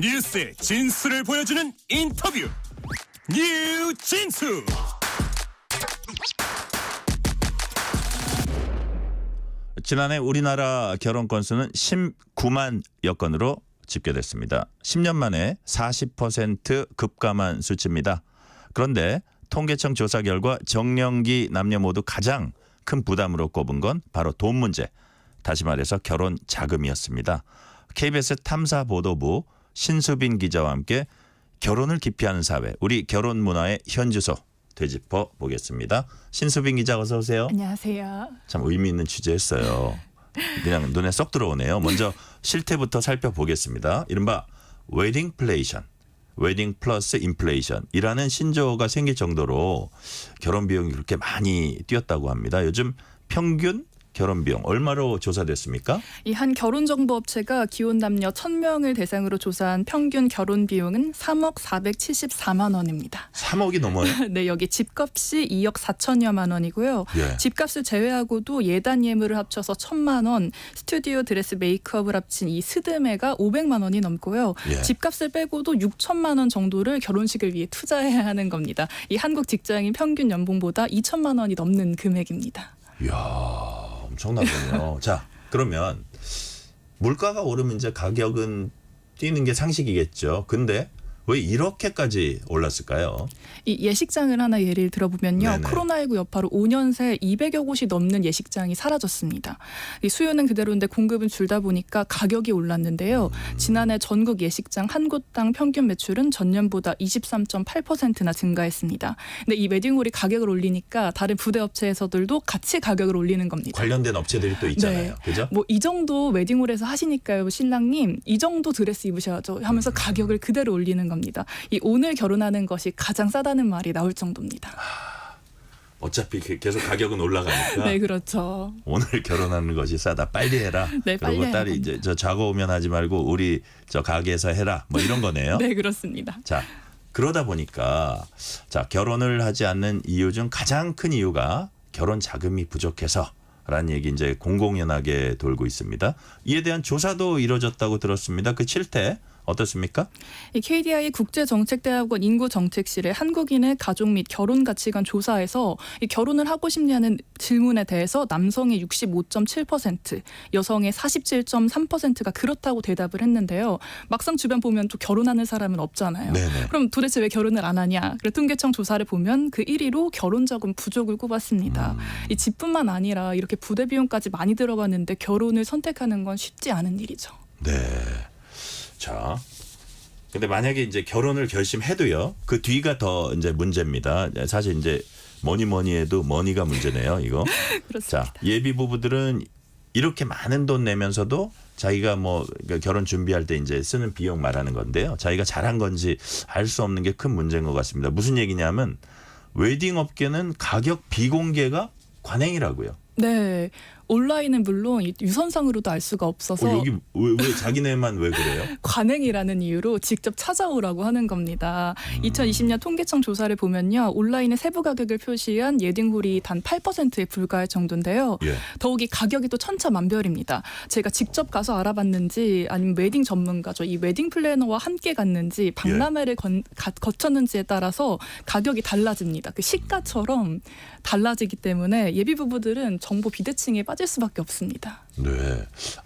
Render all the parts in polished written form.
뉴스의 진수를 보여주는 인터뷰 뉴진수. 지난해 우리나라 결혼 건수는 19만여 건으로 집계됐습니다. 10년 만에 40% 급감한 수치입니다. 그런데 통계청 조사 결과 정년기 남녀 모두 가장 큰 부담으로 꼽은 건 바로 돈 문제, 다시 말해서 결혼 자금이었습니다. KBS 탐사보도부 신수빈 기자와 함께 결혼을 기피하는 사회, 우리 결혼 문화의 현주소 되짚어 보겠습니다. 신수빈 기자 어서 오세요. 안녕하세요. 참 의미 있는 취재했어요. 그냥 눈에 쏙 들어오네요. 먼저 실태부터 살펴보겠습니다. 이른바 웨딩플레이션, 웨딩 플러스 인플레이션이라는 신조어가 생길 정도로 결혼 비용이 그렇게 많이 뛰었다고 합니다. 요즘 평균 결혼 비용 얼마로 조사됐습니까? 이 한 결혼정보업체가 기혼 남녀 1,000명을 대상으로 조사한 평균 결혼 비용은 3억 474만 원입니다. 3억이 넘어요? 네, 여기 집값이 2억 4천여만 원이고요. 예. 집값을 제외하고도 예단 예물을 합쳐서 1,000만 원, 스튜디오 드레스 메이크업을 합친 이 스드메가 500만 원이 넘고요. 예. 집값을 빼고도 6천만 원 정도를 결혼식을 위해 투자해야 하는 겁니다. 이 한국 직장인 평균 연봉보다 2천만 원이 넘는 금액입니다. 이야, 엄청나군요. 자, 그러면 물가가 오르면 이제 가격은 뛰는 게 상식이겠죠. 근데 왜 이렇게까지 올랐을까요? 이 예식장을 하나 예를 들어보면요. 네네. 코로나19 여파로 5년 새 200여 곳이 넘는 예식장이 사라졌습니다. 이 수요는 그대로인데 공급은 줄다 보니까 가격이 올랐는데요. 지난해 전국 예식장 한 곳당 평균 매출은 전년보다 23.8%나 증가했습니다. 근데 이 웨딩홀이 가격을 올리니까 다른 부대 업체에서들도 같이 가격을 올리는 겁니다. 관련된 업체들이 또 있잖아요. 네. 그죠? 뭐 이 정도 웨딩홀에서 하시니까요, 신랑님 이 정도 드레스 입으셔야죠 하면서 가격을 그대로 올리는 겁니다. 이 오늘 결혼하는 것이 가장 싸다는 말이 나올 정도입니다. 어차피 계속 가격은 올라가니까 네, 그렇죠. 오늘 결혼하는 것이 싸다. 빨리 해라. 네, 빨리 그리고 해야 딸이 합니다. 이제 저 자고 오면 하지 말고 우리 저 가게에서 해라. 뭐 이런 거네요. 네, 그렇습니다. 자, 그러다 보니까 자, 결혼을 하지 않는 이유 중 가장 큰 이유가 결혼 자금이 부족해서라는 얘기 이제 공공연하게 돌고 있습니다. 이에 대한 조사도 이루어졌다고 들었습니다. 그 실태 어떻습니까? 이 KDI 국제정책대학원 인구정책실의 한국인의 가족 및 결혼 가치관 조사에서 이 결혼을 하고 싶냐는 질문에 대해서 남성의 65.7%, 여성의 47.3%가 그렇다고 대답을 했는데요. 막상 주변 보면 또 결혼하는 사람은 없잖아요. 네네. 그럼 도대체 왜 결혼을 안 하냐? 그래서 통계청 조사를 보면 그 1위로 결혼자금 부족을 꼽았습니다. 이 집뿐만 아니라 이렇게 부대 비용까지 많이 들어가는데 결혼을 선택하는 건 쉽지 않은 일이죠. 네. 자, 근데 만약에 이제 결혼을 결심해도요, 그 뒤가 더 이제 문제입니다. 사실 이제 뭐니 해도 머니가 문제네요, 이거. 그렇습니다. 자, 예비 부부들은 이렇게 많은 돈 내면서도 자기가 뭐 결혼 준비할 때 이제 쓰는 비용 말하는 건데요. 자기가 잘한 건지 알 수 없는 게 큰 문제인 것 같습니다. 무슨 얘기냐면 웨딩 업계는 가격 비공개가 관행이라고요. 네. 온라인은 물론 유선상으로도 알 수가 없어서 여기 왜 자기네만 왜 그래요? 관행이라는 이유로 직접 찾아오라고 하는 겁니다. 2020년 통계청 조사를 보면요. 온라인에 세부 가격을 표시한 웨딩홀이 단 8%에 불과할 정도인데요. 예. 더욱이 가격이 또 천차만별입니다. 제가 직접 가서 알아봤는지 아니면 웨딩 전문가죠. 이 웨딩 플래너와 함께 갔는지 박람회를 거쳤는지에 따라서 가격이 달라집니다. 그 시가처럼 달라지기 때문에 예비 부부들은 정보 비대칭에 빠질 수밖에 없습니다. 네.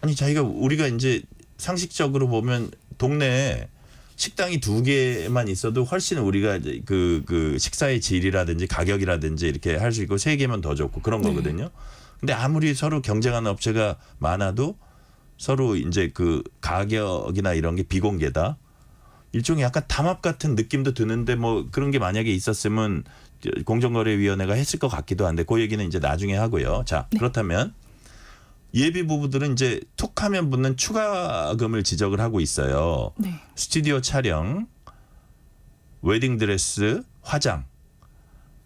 아니 우리가 이제 상식적으로 보면 동네에 식당이 2개만 있어도 훨씬 우리가 이제 그 식사의 질이라든지 가격이라든지 이렇게 할 수 있고 3개면 더 좋고 그런 거거든요. 근데 아무리 서로 경쟁하는 업체가 많아도 서로 이제 그 가격이나 이런 게 비공개다. 일종의 약간 담합 같은 느낌도 드는데 뭐 그런 게 만약에 있었으면 공정거래위원회가 했을 것 같기도 한데 그 얘기는 이제 나중에 하고요. 자, 그렇다면 예비 부부들은 이제 툭하면 붙는 추가금을 지적을 하고 있어요. 네. 스튜디오 촬영, 웨딩 드레스, 화장.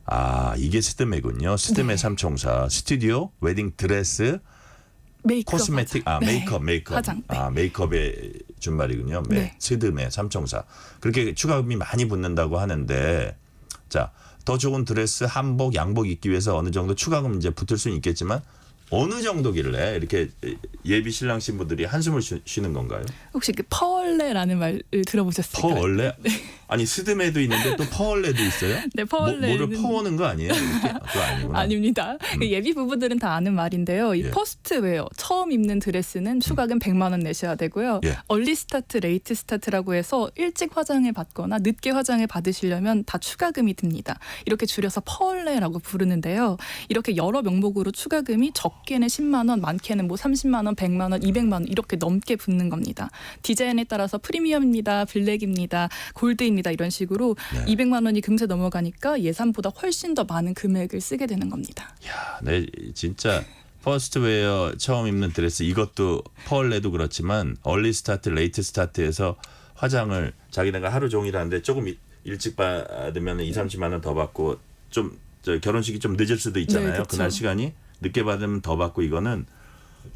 아, 이게 스드메군요. 스드메 네. 삼총사. 스튜디오, 웨딩 드레스, 메이크업, 코스메틱, 화장. 메이크업. 화장. 네. 아, 메이크업의 준말이군요. 네. 스드메 삼총사. 그렇게 추가금이 많이 붙는다고 하는데, 자, 더 좋은 드레스, 한복, 양복 입기 위해서 어느 정도 추가금 이제 붙을 수는 있겠지만 어느 정도길래 이렇게 예비 신랑 신부들이 한숨을 쉬는 건가요? 혹시 그 퍼얼레라는 말을 들어보셨을까요? 퍼얼레? 아니 스드메도 있는데 또 퍼얼레도 있어요? 네, 퍼얼레는 뭐를 퍼오는 거 아니에요? 이렇게? 그거 아니구나. 아닙니다. 그 예비 부부들은 다 아는 말인데요. 이 예. 퍼스트웨어 처음 입는 드레스는 추가금 100만 원 내셔야 되고요. 예. 얼리 스타트, 레이트 스타트라고 해서 일찍 화장을 받거나 늦게 화장을 받으시려면 다 추가금이 듭니다. 이렇게 줄여서 퍼얼레라고 부르는데요. 이렇게 여러 명목으로 추가금이 적게는 10만 원, 많게는 뭐 30만 원, 100만 원, 200만 원 이렇게 넘게 붙는 겁니다. 디자인에 따라서 프리미엄입니다, 블랙입니다, 골드입니다 이런 식으로 네. 200만 원이 금세 넘어가니까 예산보다 훨씬 더 많은 금액을 쓰게 되는 겁니다. 야, 내 진짜 퍼스트웨어 처음 입는 드레스 이것도 퍼얼레도 그렇지만 얼리 스타트, 레이트 스타트에서 화장을 자기네가 하루 종일 하는데 조금 일찍 받으면 2, 30만 원 더 받고 좀 결혼식이 좀 늦을 수도 있잖아요. 네, 그렇죠. 그날 시간이 늦게 받으면 더 받고 이거는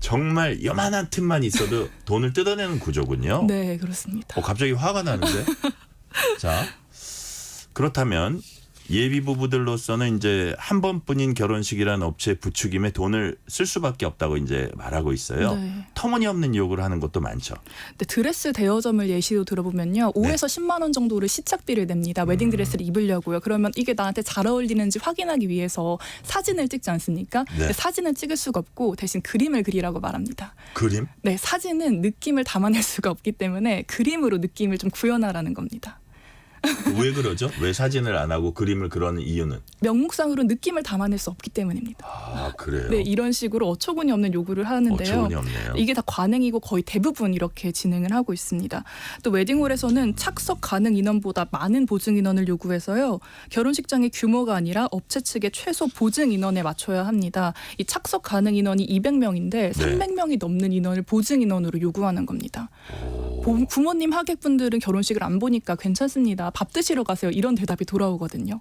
정말 요만한 틈만 있어도 돈을 뜯어내는 구조군요. 네, 그렇습니다. 갑자기 화가 나는데. 자, 그렇다면 예비 부부들로서는 이제 한 번뿐인 결혼식이라는 업체 부추김에 돈을 쓸 수밖에 없다고 이제 말하고 있어요. 네. 터무니없는 요구를 하는 것도 많죠. 근데 드레스 대여점을 예시로 들어보면요. 5에서 10만 원 정도를 시착비를 냅니다. 웨딩 드레스를 입으려고요. 그러면 이게 나한테 잘 어울리는지 확인하기 위해서 사진을 찍지 않습니까? 네. 근데 사진을 찍을 수가 없고 대신 그림을 그리라고 말합니다. 그림? 네, 사진은 느낌을 담아낼 수가 없기 때문에 그림으로 느낌을 좀 구현하라는 겁니다. 왜 그러죠? 왜 사진을 안 하고 그림을 그러는 이유는? 명목상으로 느낌을 담아낼 수 없기 때문입니다. 아, 그래요? 네, 이런 식으로 어처구니 없는 요구를 하는데요. 어처구니 없네요. 이게 다 관행이고 거의 대부분 이렇게 진행을 하고 있습니다. 또 웨딩홀에서는 착석 가능 인원보다 많은 보증 인원을 요구해서요. 결혼식장의 규모가 아니라 업체 측의 최소 보증 인원에 맞춰야 합니다. 이 착석 가능 인원이 200명인데 300명이 넘는 인원을 보증 인원으로 요구하는 겁니다. 부모님 하객분들은 결혼식을 안 보니까 괜찮습니다. 밥 드시러 가세요. 이런 대답이 돌아오거든요.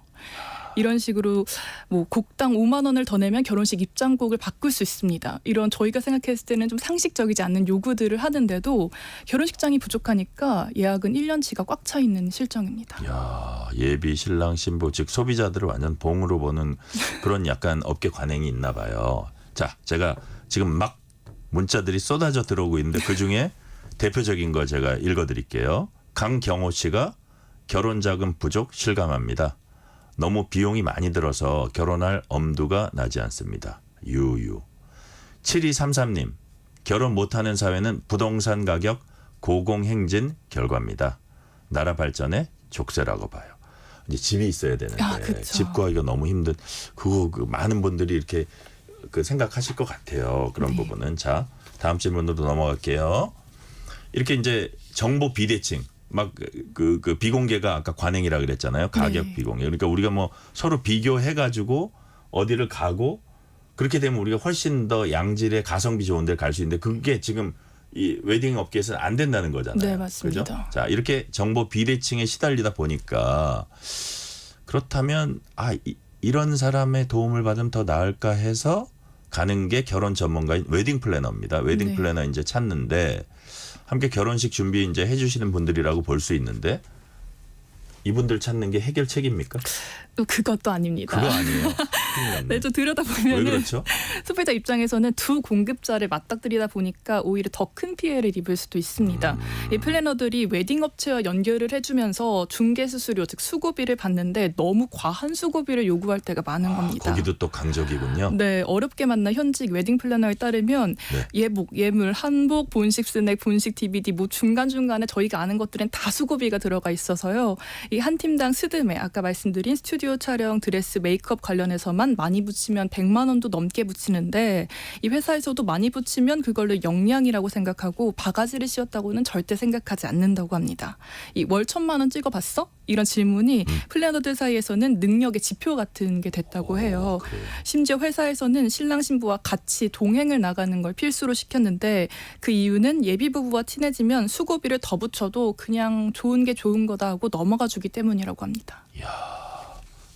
이런 식으로 뭐 곡당 5만 원을 더 내면 결혼식 입장곡을 바꿀 수 있습니다. 이런 저희가 생각했을 때는 좀 상식적이지 않는 요구들을 하는데도 결혼식장이 부족하니까 예약은 1년치가 꽉 차 있는 실정입니다. 야, 예비 신랑 신부 즉 소비자들을 완전 봉으로 보는 그런 약간 업계 관행이 있나 봐요. 자, 제가 지금 막 문자들이 쏟아져 들어오고 있는데 그중에 대표적인 거 제가 읽어드릴게요. 강경호 씨가 결혼 자금 부족 실감합니다. 너무 비용이 많이 들어서 결혼할 엄두가 나지 않습니다. 유유. 7233님. 결혼 못하는 사회는 부동산 가격 고공행진 결과입니다. 나라 발전의 족쇄라고 봐요. 이제 집이 있어야 되는데 그쵸. 집 구하기가 너무 힘든 그 많은 분들이 이렇게 생각하실 것 같아요. 그런 네. 부분은. 자, 다음 질문으로 넘어갈게요. 이렇게 이제 정보 비대칭 막 그 비공개가 아까 관행이라 그랬잖아요. 가격 네. 비공개. 그러니까 우리가 뭐 서로 비교해 가지고 어디를 가고 그렇게 되면 우리가 훨씬 더 양질의 가성비 좋은 데를 갈 수 있는데 그게 지금 이 웨딩 업계에서는 안 된다는 거잖아요. 네, 맞습니다. 그죠? 자, 이렇게 정보 비대칭에 시달리다 보니까 그렇다면 이런 사람의 도움을 받으면 더 나을까 해서 가는 게 결혼 전문가인 웨딩 플래너입니다. 웨딩 네. 플래너 이제 찾는데 함께 결혼식 준비 이제 해주시는 분들이라고 볼 수 있는데 이분들 찾는 게 해결책입니까? 또 그것도 아닙니다. 그거 아니에요. 큰일 났네. 네, 또 왜 들여다보면 그렇죠? 소비자 입장에서는 두 공급자를 맞닥뜨리다 보니까 오히려 더 큰 피해를 입을 수도 있습니다. 이 플래너들이 웨딩 업체와 연결을 해주면서 중개 수수료 즉 수고비를 받는데 너무 과한 수고비를 요구할 때가 많은 겁니다. 거기도 또 강적이군요. 네, 어렵게 만난 현직 웨딩 플래너에 따르면 예복, 예물, 한복, 본식 스낵, 본식 DVD 뭐 중간중간에 저희가 아는 것들은 다 수고비가 들어가 있어서요. 이 한 팀당 스드메 아까 말씀드린 스튜디오 촬영, 드레스, 메이크업 관련해서만 많이 붙이면 100만 원도 넘게 붙이는데 이 회사에서도 많이 붙이면 그걸로 영양이라고 생각하고 바가지를 씌웠다고는 절대 생각하지 않는다고 합니다. 이 월 1,000만 원 찍어봤어? 이런 질문이 플래너들 사이에서는 능력의 지표 같은 게 됐다고 해요. 그래요. 심지어 회사에서는 신랑 신부와 같이 동행을 나가는 걸 필수로 시켰는데 그 이유는 예비 부부와 친해지면 수고비를 더 붙여도 그냥 좋은 게 좋은 거다 하고 넘어가 주기 때문이라고 합니다.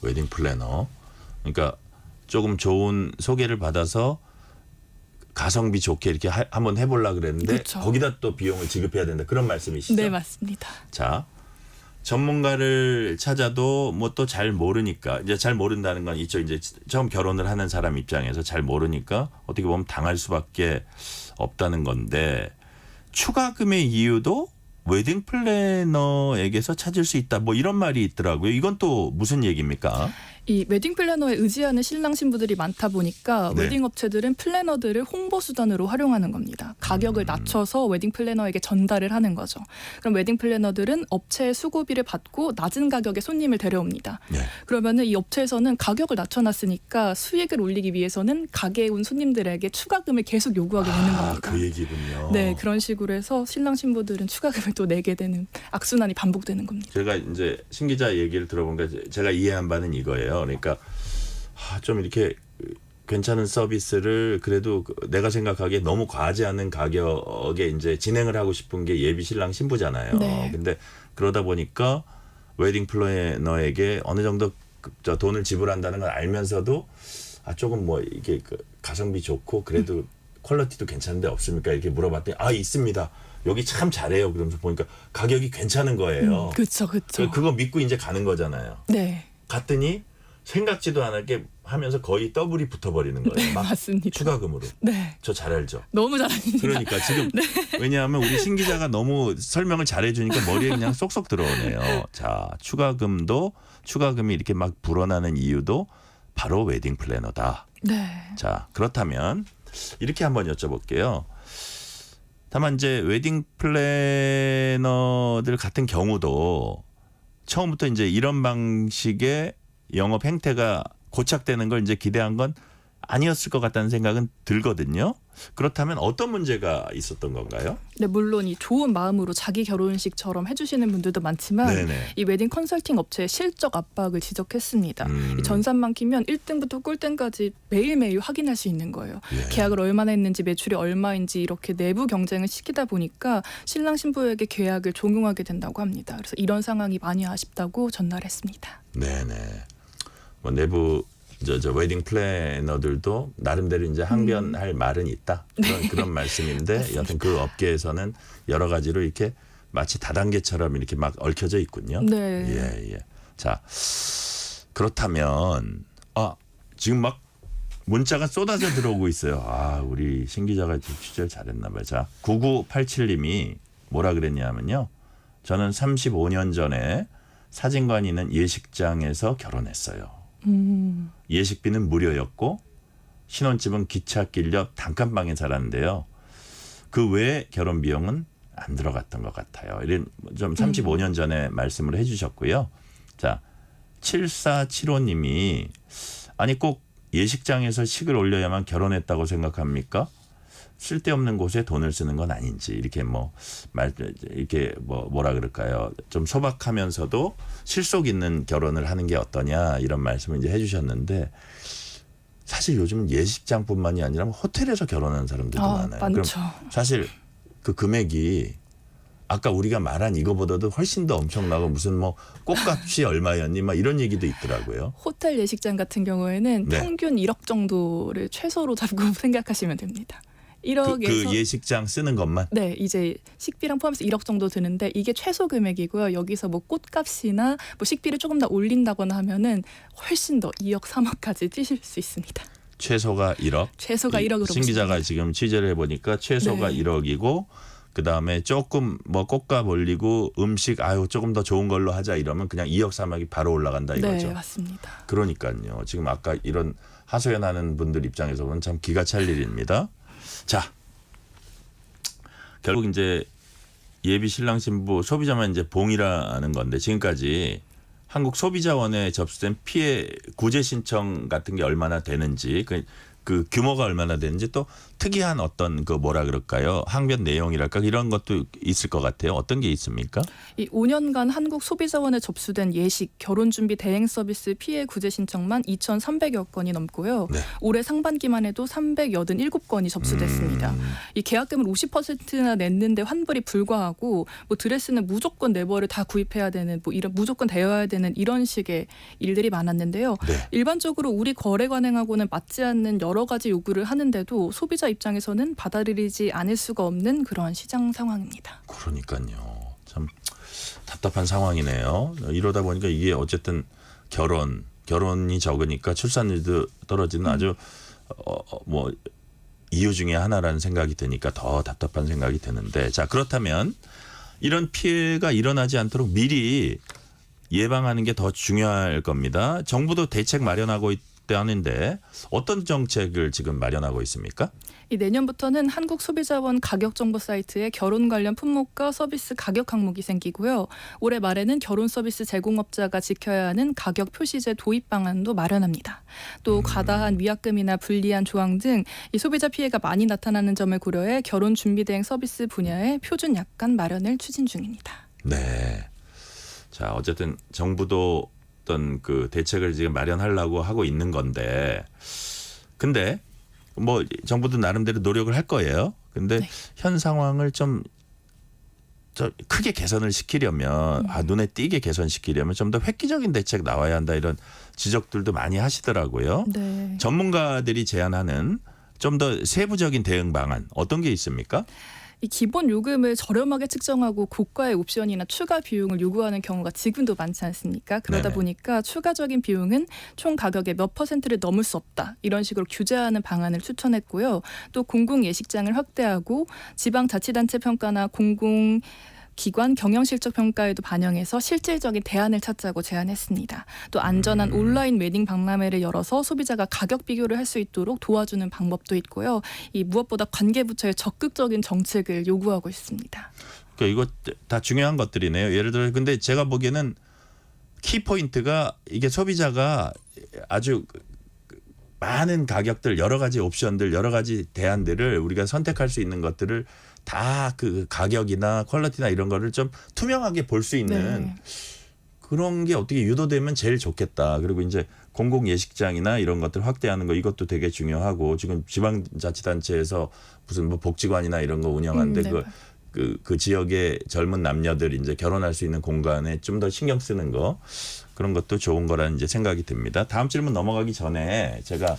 웨딩 플래너. 그러니까 조금 좋은 소개를 받아서 가성비 좋게 이렇게 한번 해보려고 그랬는데 그렇죠. 거기다 또 비용을 지급해야 된다. 그런 말씀이시죠? 네, 맞습니다. 자, 전문가를 찾아도 뭐 또 잘 모르니까 이제 잘 모른다는 건 이쪽 이제 처음 결혼을 하는 사람 입장에서 잘 모르니까 어떻게 보면 당할 수밖에 없다는 건데 추가금의 이유도 웨딩 플래너에게서 찾을 수 있다. 뭐 이런 말이 있더라고요. 이건 또 무슨 얘기입니까? 이 웨딩 플래너에 의지하는 신랑 신부들이 많다 보니까 네. 웨딩 업체들은 플래너들을 홍보 수단으로 활용하는 겁니다. 가격을 낮춰서 웨딩 플래너에게 전달을 하는 거죠. 그럼 웨딩 플래너들은 업체의 수고비를 받고 낮은 가격에 손님을 데려옵니다. 네. 그러면은 이 업체에서는 가격을 낮춰놨으니까 수익을 올리기 위해서는 가게에 온 손님들에게 추가금을 계속 요구하게 되는 겁니다. 그 얘기군요. 네, 그런 식으로 해서 신랑 신부들은 추가금을 또 내게 되는 악순환이 반복되는 겁니다. 제가 이제 신 기자 얘기를 들어보니까 제가 이해한 바는 이거예요. 그러니까 좀 이렇게 괜찮은 서비스를 그래도 내가 생각하기에 너무 과하지 않은 가격에 이제 진행을 하고 싶은 게 예비 신랑 신부잖아요. 네. 근데 그러다 보니까 웨딩 플래너에게 어느 정도 저 돈을 지불한다는 걸 알면서도 조금 뭐 이게 가성비 좋고 그래도 퀄리티도 괜찮은데 없습니까? 이렇게 물어봤더니 있습니다. 여기 참 잘해요. 그러면서 보니까 가격이 괜찮은 거예요. 그렇죠, 그렇죠. 그거 믿고 이제 가는 거잖아요. 네, 갔더니 생각지도 않게 하면서 거의 더블이 붙어버리는 거예요. 막 맞습니다. 추가금으로. 네, 저 잘 알죠. 너무 잘합니다. 그러니까 지금 왜냐하면 우리 신 기자가 너무 설명을 잘해주니까 머리에 그냥 쏙쏙 들어오네요. 자, 추가금이 이렇게 막 불어나는 이유도 바로 웨딩 플래너다. 네. 자, 그렇다면 이렇게 한번 여쭤볼게요. 다만 이제 웨딩 플래너들 같은 경우도 처음부터 이제 이런 방식의 영업 행태가 고착되는 걸 이제 기대한 건 아니었을 것 같다는 생각은 들거든요. 그렇다면 어떤 문제가 있었던 건가요? 네, 물론 이 좋은 마음으로 자기 결혼식처럼 해주시는 분들도 많지만 네네. 이 웨딩 컨설팅 업체의 실적 압박을 지적했습니다. 이 전산만 키면 1등부터 꿀등까지 매일매일 확인할 수 있는 거예요. 예. 계약을 얼마나 했는지 매출이 얼마인지 이렇게 내부 경쟁을 시키다 보니까 신랑 신부에게 계약을 종용하게 된다고 합니다. 그래서 이런 상황이 많이 아쉽다고 전달했습니다. 네네. 뭐 내부 저 웨딩 플래너들도 나름대로 이제 항변할 말은 있다. 그런 말씀인데 여하튼 그 업계에서는 여러 가지로 이렇게 마치 다단계처럼 이렇게 막 얽혀져 있군요. 네. 예. 자, 그렇다면 지금 막 문자가 쏟아져 들어오고 있어요. 우리 신 기자가 취재를 잘했나 봐요. 자, 9987님이 뭐라 그랬냐면요. 저는 35년 전에 사진관이 있는 예식장에서 결혼했어요. 예식비는 무료였고 신혼집은 기찻길 옆 단칸방에 살았는데요. 그 외에 결혼 비용은 안 들어갔던 것 같아요. 이런 좀 35년 전에 말씀을 해주셨고요. 자, 7475님이 아니 꼭 예식장에서 식을 올려야만 결혼했다고 생각합니까? 쓸데없는 곳에 돈을 쓰는 건 아닌지 이렇게 뭐라 그럴까요? 좀 소박하면서도 실속 있는 결혼을 하는 게 어떠냐 이런 말씀을 이제 해주셨는데 사실 요즘은 예식장뿐만이 아니라 호텔에서 결혼하는 사람들도 많아요. 많죠. 그럼 사실 그 금액이 아까 우리가 말한 이거보다도 훨씬 더 엄청나고 무슨 뭐 꽃값이 얼마였니 막 이런 얘기도 있더라고요. 호텔 예식장 같은 경우에는 네. 평균 1억 정도를 최소로 잡고 생각하시면 됩니다. 1억에서 그 예식장 쓰는 것만. 네, 이제 식비랑 포함해서 1억 정도 드는데 이게 최소 금액이고요. 여기서 뭐 꽃값이나 뭐 식비를 조금 더 올린다거나 하면은 훨씬 더 2억, 3억까지 뛰실 수 있습니다. 최소가 1억. 최소가 1억으로 신 기자가 지금 취재를 해보니까 최소가 네. 1억이고 그다음에 조금 뭐 꽃값 올리고 음식 조금 더 좋은 걸로 하자 이러면 그냥 2억, 3억이 바로 올라간다 이거죠. 네, 맞습니다. 그러니까요. 지금 아까 이런 하소연하는 분들 입장에서 보면 참 기가 찰 일입니다. 자, 결국 이제 예비 신랑 신부 소비자만 이제 봉이라는 건데 지금까지 한국 소비자원에 접수된 피해 구제 신청 같은 게 얼마나 되는지 그 규모가 얼마나 되는지 또 특이한 어떤 그 뭐라 그럴까요? 항변 내용이랄까 이런 것도 있을 것 같아요. 어떤 게 있습니까? 이 5년간 한국 소비자원에 접수된 예식, 결혼 준비 대행 서비스 피해 구제 신청만 2,300여 건이 넘고요. 네. 올해 상반기만 해도 387건이 접수됐습니다. 이 계약금을 50%나 냈는데 환불이 불가하고 뭐 드레스는 무조건 네 벌을 다 구입해야 되는 뭐 이런 무조건 되어야 되는 이런 식의 일들이 많았는데요. 네. 일반적으로 우리 거래관행하고는 맞지 않는 여러 가지 요구를 하는데도 소비자 입장에서는 받아들이지 않을 수가 없는 그런 시장 상황입니다. 그러니까요. 참 답답한 상황이네요. 이러다 보니까 이게 어쨌든 결혼이 적으니까 출산율도 떨어지는 아주 뭐 이유 중에 하나라는 생각이 드니까 더 답답한 생각이 드는데, 자 그렇다면 이런 피해가 일어나지 않도록 미리 예방하는 게 더 중요할 겁니다. 정부도 대책 마련하고 있다는데 어떤 정책을 지금 마련하고 있습니까? 이 내년부터는 한국소비자원 가격정보 사이트에 결혼 관련 품목과 서비스 가격 항목이 생기고요. 올해 말에는 결혼 서비스 제공업자가 지켜야 하는 가격 표시제 도입 방안도 마련합니다. 또 과다한 위약금이나 불리한 조항 등 이 소비자 피해가 많이 나타나는 점을 고려해 결혼 준비 대행 서비스 분야의 표준 약관 마련을 추진 중입니다. 네. 자 어쨌든 정부도 어떤 그 대책을 지금 마련하려고 하고 있는 건데, 근데 뭐 정부도 나름대로 노력을 할 거예요. 근데 네. 현 상황을 좀 크게 개선을 시키려면 눈에 띄게 개선시키려면 좀 더 획기적인 대책 나와야 한다, 이런 지적들도 많이 하시더라고요. 네. 전문가들이 제안하는 좀 더 세부적인 대응 방안 어떤 게 있습니까? 이 기본 요금을 저렴하게 측정하고 고가의 옵션이나 추가 비용을 요구하는 경우가 지금도 많지 않습니까? 그러다 네네. 보니까 추가적인 비용은 총 가격의 몇 %를 넘을 수 없다, 이런 식으로 규제하는 방안을 추천했고요. 또 공공 예식장을 확대하고 지방자치단체 평가나 공공기관 경영실적 평가에도 반영해서 실질적인 대안을 찾자고 제안했습니다. 또 안전한 온라인 웨딩 박람회를 열어서 소비자가 가격 비교를 할 수 있도록 도와주는 방법도 있고요. 이 무엇보다 관계부처의 적극적인 정책을 요구하고 있습니다. 그러니까 이거 다 중요한 것들이네요. 예를 들어 근데 제가 보기에는 키포인트가 이게 소비자가 아주 많은 가격들, 여러 가지 옵션들, 여러 가지 대안들을 우리가 선택할 수 있는 것들을 다 그 가격이나 퀄리티나 이런 거를 좀 투명하게 볼 수 있는 네. 그런 게 어떻게 유도되면 제일 좋겠다. 그리고 이제 공공 예식장이나 이런 것들 확대하는 거, 이것도 되게 중요하고, 지금 지방자치단체에서 무슨 뭐 복지관이나 이런 거 운영하는데 네. 그 지역의 젊은 남녀들이 이제 결혼할 수 있는 공간에 좀 더 신경 쓰는 거, 그런 것도 좋은 거라는 이제 생각이 듭니다. 다음 질문 넘어가기 전에 제가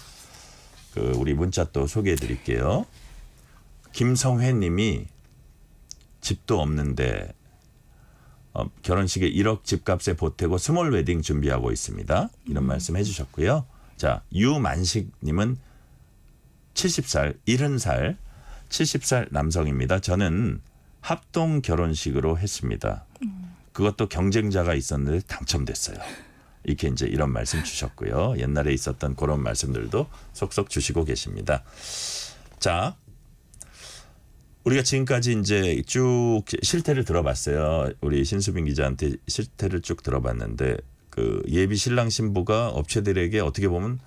그 우리 문자 또 소개해 드릴게요. 김성회 님이 집도 없는데 결혼식에 1억 집값에 보태고 스몰 웨딩 준비하고 있습니다. 이런 말씀 해주셨고요. 자, 유만식 님은 70살, 70살 남성입니다. 저는 합동 결혼식으로 했습니다. 그것도 경쟁자가 있었는데 당첨됐어요. 이렇게 이제 이런 말씀 주셨고요. 옛날에 있었던 그런 말씀들도 속속 주시고 계십니다. 자, 우리가 지금까지 이제 쭉 실태를 들어봤어요. 우리 신수빈 기자한테 실태를 쭉 들어봤는데, 그 예비 신랑 신부가 업체들에게 어떻게 보면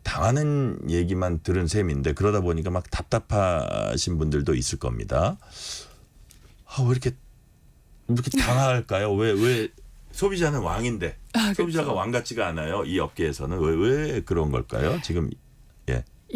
당하는 얘기만 들은 셈인데, 그러다 보니까 막 답답하신 분들도 있을 겁니다. 왜 이렇게 당할까요? 왜 소비자는 왕인데 소비자가 그렇죠. 왕 같지가 않아요. 이 업계에서는 왜 그런 걸까요? 지금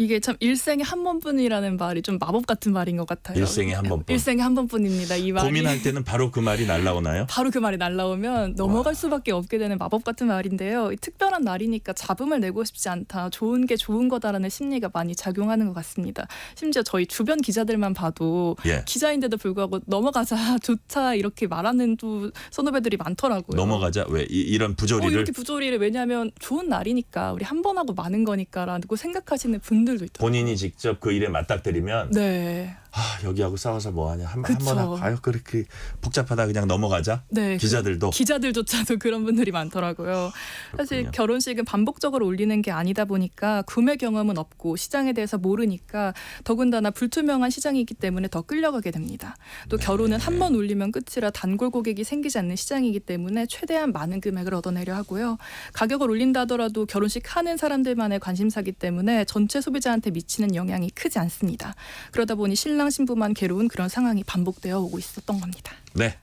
이게 참 일생에 한 번뿐이라는 말이 좀 마법 같은 말인 것 같아요. 일생에 한 번뿐. 일생에 한 번뿐입니다. 이 말이. 고민할 때는 바로 그 말이 날라오나요? 바로 그 말이 날라오면 넘어갈 수밖에 없게 되는 마법 같은 말인데요. 특별한 날이니까 잡음을 내고 싶지 않다, 좋은 게 좋은 거다라는 심리가 많이 작용하는 것 같습니다. 심지어 저희 주변 기자들만 봐도 예. 기자인데도 불구하고 넘어가자, 좋다 이렇게 말하는 또 선후배들이 많더라고요. 넘어가자. 왜 이런 부조리를 이렇게 부조리를, 왜냐하면 좋은 날이니까 우리 한 번 하고 마는 거니까라고 생각하시는 분들도 있더라고요. 본인이 직접 그 일에 맞닥뜨리면 네. 여기하고 싸워서 뭐하냐, 한 그쵸. 번 하고 그렇게 복잡하다 그냥 넘어가자. 네, 기자들도 기자들조차도 그런 분들이 많더라고요. 사실 그렇군요. 결혼식은 반복적으로 올리는 게 아니다 보니까 구매 경험은 없고 시장에 대해서 모르니까 더군다나 불투명한 시장이기 때문에 더 끌려가게 됩니다. 또 네. 결혼은 한 번 올리면 끝이라 단골 고객이 생기지 않는 시장이기 때문에 최대한 많은 금액을 얻어내려 하고요. 가격을 올린다 하더라도 결혼식 하는 사람들만의 관심사기 때문에 전체 소비자한테 미치는 영향이 크지 않습니다. 그러다 보니 신랑 신부만 괴로운 그런 상황이 반복되어 오고 있었던 겁니다. 네.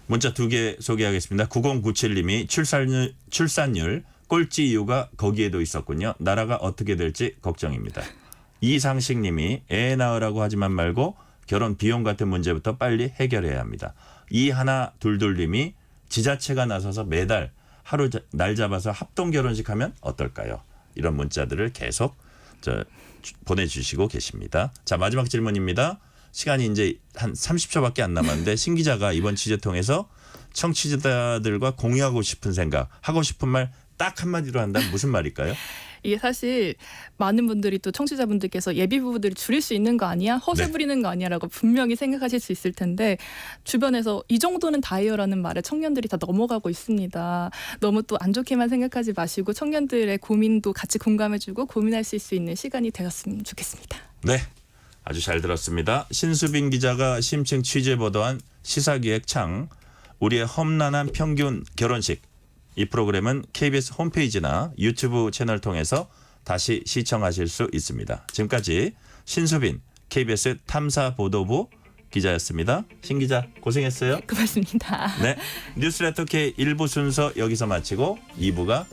문자 2개 소개하겠습니다. 9097님이 출산율 꼴찌 이유가 거기에도 있었군요. 나라가 어떻게 될지 걱정입니다. 이상식님이 애 낳으라고 하지만 말고 결혼 비용 같은 문제부터 빨리 해결해야 합니다. 이하나둘둘님이 지자체가 나서서 매달 하루 날 잡아서 합동 결혼식 하면 어떨까요? 이런 문자들을 계속 보내주시고 계십니다. 자, 마지막 질문입니다. 시간이 이제 한 30초밖에 안 남았는데 신 기자가 이번 취재 통해서 청취자들과 공유하고 싶은 생각, 하고 싶은 말 딱 한마디로 한다면 무슨 말일까요? 이게 사실 많은 분들이 또 청취자분들께서 예비 부부들을 줄일 수 있는 거 아니야? 허세 네. 부리는 거 아니야라고 분명히 생각하실 수 있을 텐데 주변에서 이 정도는 다예요라는 말에 청년들이 다 넘어가고 있습니다. 너무 또 안 좋게만 생각하지 마시고 청년들의 고민도 같이 공감해주고 고민할 수 있는 시간이 되었으면 좋겠습니다. 네, 아주 잘 들었습니다. 신수빈 기자가 심층 취재 보도한 시사기획 창 우리의 험난한 평균 결혼식, 이 프로그램은 KBS 홈페이지나 유튜브 채널 통해서 다시 시청하실 수 있습니다. 지금까지 신수빈 KBS 탐사보도부 기자였습니다. 신 기자 고생했어요. 고맙습니다. 네, 뉴스레터 K 1부 순서 여기서 마치고 2부가